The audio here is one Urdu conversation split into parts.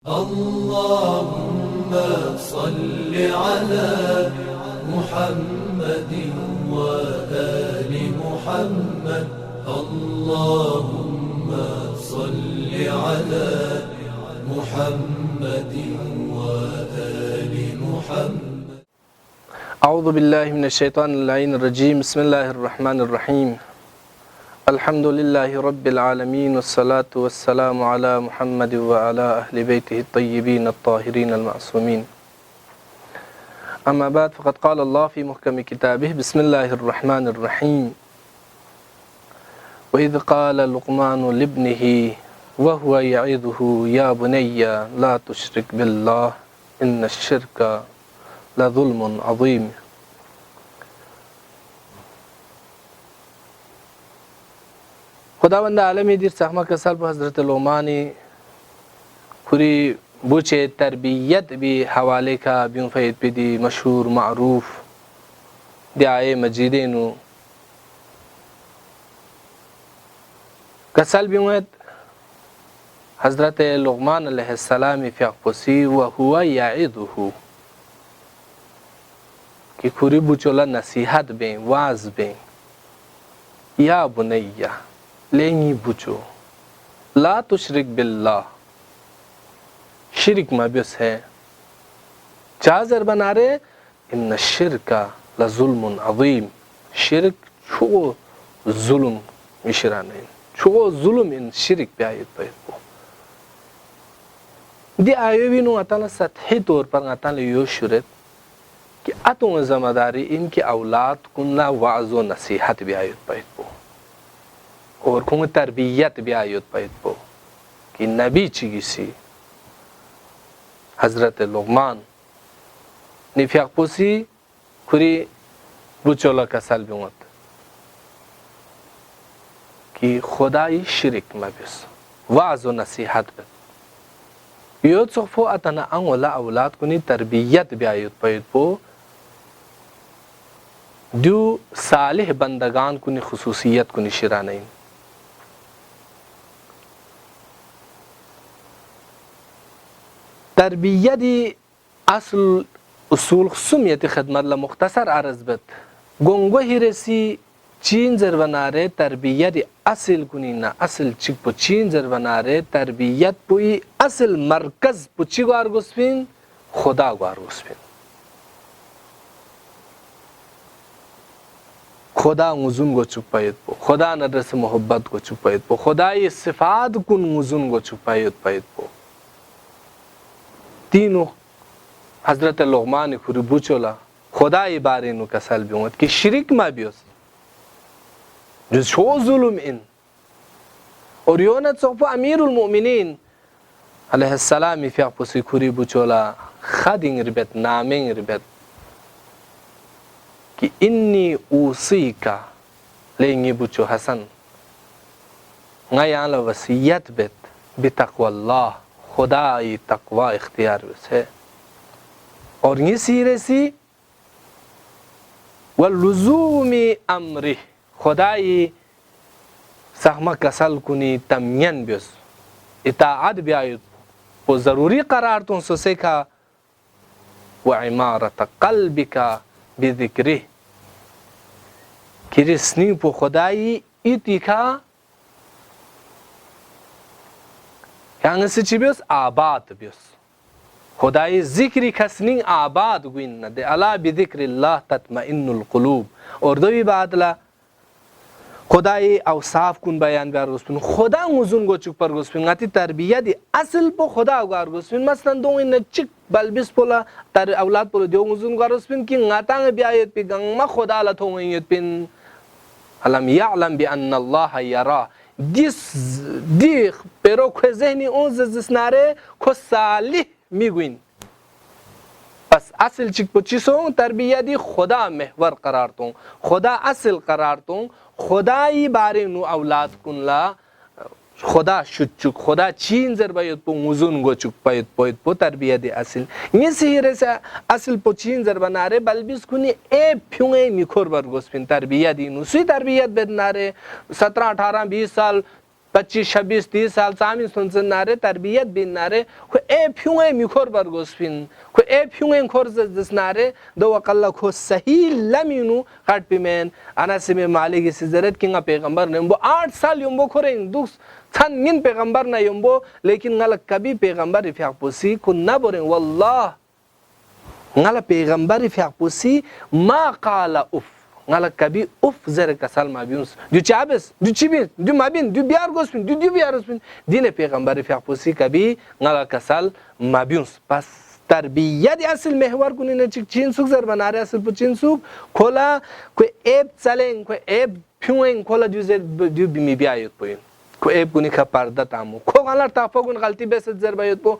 اللهم صل على محمد وآل محمد. اللهم صل على محمد وآل محمد. أعوذ بالله من الشيطان اللعين الرجيم. بسم الله الرحمن الرحيم. الحمد لله رب العالمين والصلاة والسلام على محمد وعلى أهل بيته الطيبين الطاهرين المعصومين. أما بعد، فقد قال الله في محكم كتابه: بسم الله الرحمن الرحيم. وإذ قال لقمان لابنه وهو يعظه يا بني لا تشرك بالله إن الشرك لظلم عظيم. خداوند عالمی دیر سحمه کسال به حضرت لقمانی کوری بوچه تربیت بی حواله کا بیون فید بدی مشهور معروف دی آیه مجیده نو کسال بیوند حضرت لقمان علیه السلام فی اقپسی و هو یعظه که کوری بوچولا نصیحت بین واز بین یا بنیه لینی بچو لا تشرک بالله شرک مبیس ہے چازر بنا رہے ان الشرک لظلم عظیم شرک چو ظلم مشرانین چو ظلم ان شرک پہ آیت پہ دی آیوی نو اتانا سطحی طور پر اتانا یو شرط کہ اتوں ذمہ داری ان کی اولاد کننا وعظ و نصیحت بھی آیت پہ اور کون تربیت بھی آیت پید پو کہ نبی چیگی سی حضرت لقمان نفیق پوسی کری بچولا کسل بیومد کہ خدای شرک مبیس وعظ و نصیحت بید یود صحفو اتنا انولا اولاد کنی تربیت بھی آیت پید پو دو صالح بندگان کنی خصوصیت کنی شرانین تربیتی اصول سمیت خدمت لمختصر عرض بد گونگو هیرسی چین زروناره تربیت اصل کنی نه اصل چیک پو چین زروناره تربیت پوی اصل مرکز پو چی گوار گسپین خدا گوار گسپین خدا موزون گو چوک پاید پو خدا ندرس محبت گو چوک پاید پو خدای صفات کن موزون گو چوک پاید پو تینو حضرت لقمان خوری بوچولا خدای بارے نو کسل بیومد کہ شرک ما بیوس جز شو ظلم ان اور یونت صحفو امیر المؤمنین علیہ السلامی فی اقپسی خوری بوچولا خدنگ ربت نامنگ ربت کہ انی اوسی کا لینگی بوچو حسن غیان وصیت بت بتقوی اللہ خدای تقوی اختیار بس ہے اور یہ سیرے سی واللزوم امرہ خدای سہمہ کسل کنی تمین بس اطاعت بیایت وہ ضروری قرار تون سو سکھا وعمارت قلبکا بذکرہ کہ رسنی پو خدای ایتی کا یعنی سچی بیوس آباد بیوس خدای ذکری کسنین آباد گوین نده الا بذکر اللہ تطمئن القلوب اور دوی بعدلا خدای اوصاف کن بیان بیار گسپین خدا موزون گو چک پر گسپین غتی تربیت اصل پو خدا گوار گسپین مثلا دو این چک بلبس پولا تر اولاد پولا دیو موزون گوار گسپین کی غتانگ بیایت پی گنگ ما خدا لتو غیت پین علم یعلم بان اللہ یرا دی pero که ذهنی اون زسناره که صالح میگوین پس اصل چیک پو چیسون تربیتی خدا محور قرار تون خدا اصل قرار تون خدایی باره نو اولاد کن لا خدا شد چک خدا چین زر باید پو موزون گو چک باید پو تربیتی اصل یہ سیره سے اصل پو چین زر بناره بلبیس کنی ای پیونه میکور برگوز پین تربیتی نو سوی تربیت بدناره 17 18 20 سال 25 26 30 سال سامین سونسن ناره تربیت بین ناره خو پیونه میکور برگوسپین خو پیونه کور زس ناره دو وقلا خو صحیح لمینو خط پیمن انس می مالک سزرت کینga پیغمبر نمبو 8 سال یمبو کورین دوس تن من پیغمبر نه یمبو لیکن ngala کبھی پیغمبر فیق پوسی کو نبرین والله ngala پیغمبر فیق پوسی ما قال if ngala kabi uf zere kasal mabiuns du chabes du chibin du mabin du biar gospin du biar gospin dine peygamberi fiqpusi kabi ngala kasal mabiuns pas tarbiyat asl mehwar kunine chin suk zer banare asl pu chin suk kola ko eb chalen ko eb pyuen kola du zer du bimi biayot poin ko eb kuni ka parda tamu ko galar tafogun galti beset zer bayot po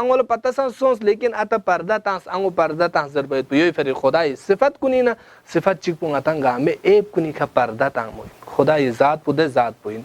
angol pata san sons lekin ata parda tans ango parda tans zer bayot po yoy feri khudai sifat kunina sifat chik po ngatanga me eb kuni ka parda tamu khudai zat po de zat poin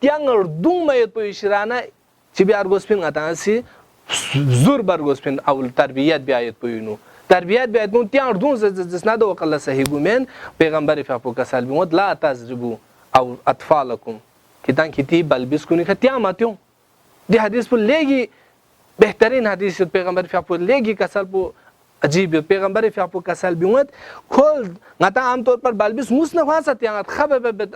tiang dung mayot po ishirana chibi argospin ngatansi zur bargospin awul tarbiyat bi ayet po yunu تربیت باید مون تیار دون زد نده وقلا صحیح گومن پیغمبر فاپو کسال بیمود لا تزربو او اطفالکم کتان کتی بلبس کنی که تیام آتیون دی حدیث پو لیگی بهترین حدیث پیغمبر فاپو لیگی کسال پو عجیب پیغمبر فاپو کسال بیمود کل نتا عام طور پر بلبس موس نخواسا تیانت خبه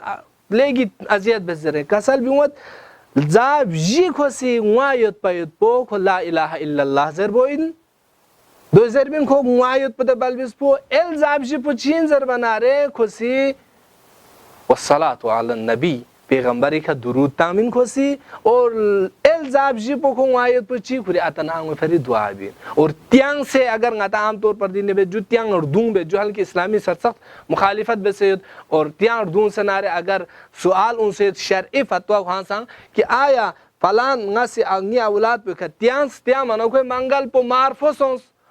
لیگی ازیاد بزره کسال بیمود زاب جی کسی وایت پایت پو که لا اله الا الله زر بوین دو زربین کو معاید پده بلبیس پو الزابجی پو چین زر بناره کسی والصلاة علی النبی پیغمبری که درود تامین کسی اور الزابجی پو کو معاید پو چی کری اتنانگ فری دعا بین اور تیانگ سے اگر نتا عام طور پر دینے جو تیانگ اور دون جو حالکہ اسلامی سرسخت مخالفت بسید اور تیانگ اور دون سے نارے اگر سوال ان سے شرعی فتوہ وہاں سانگ کہ آیا فلان نسی اگنی اولاد پو که تیانگ منو که منگل پو معرفو سونس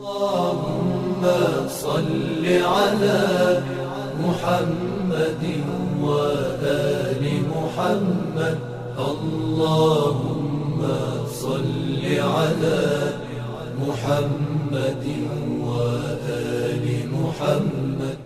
اللهم صل على محمد وآل محمد اللهم صل على محمد وآل محمد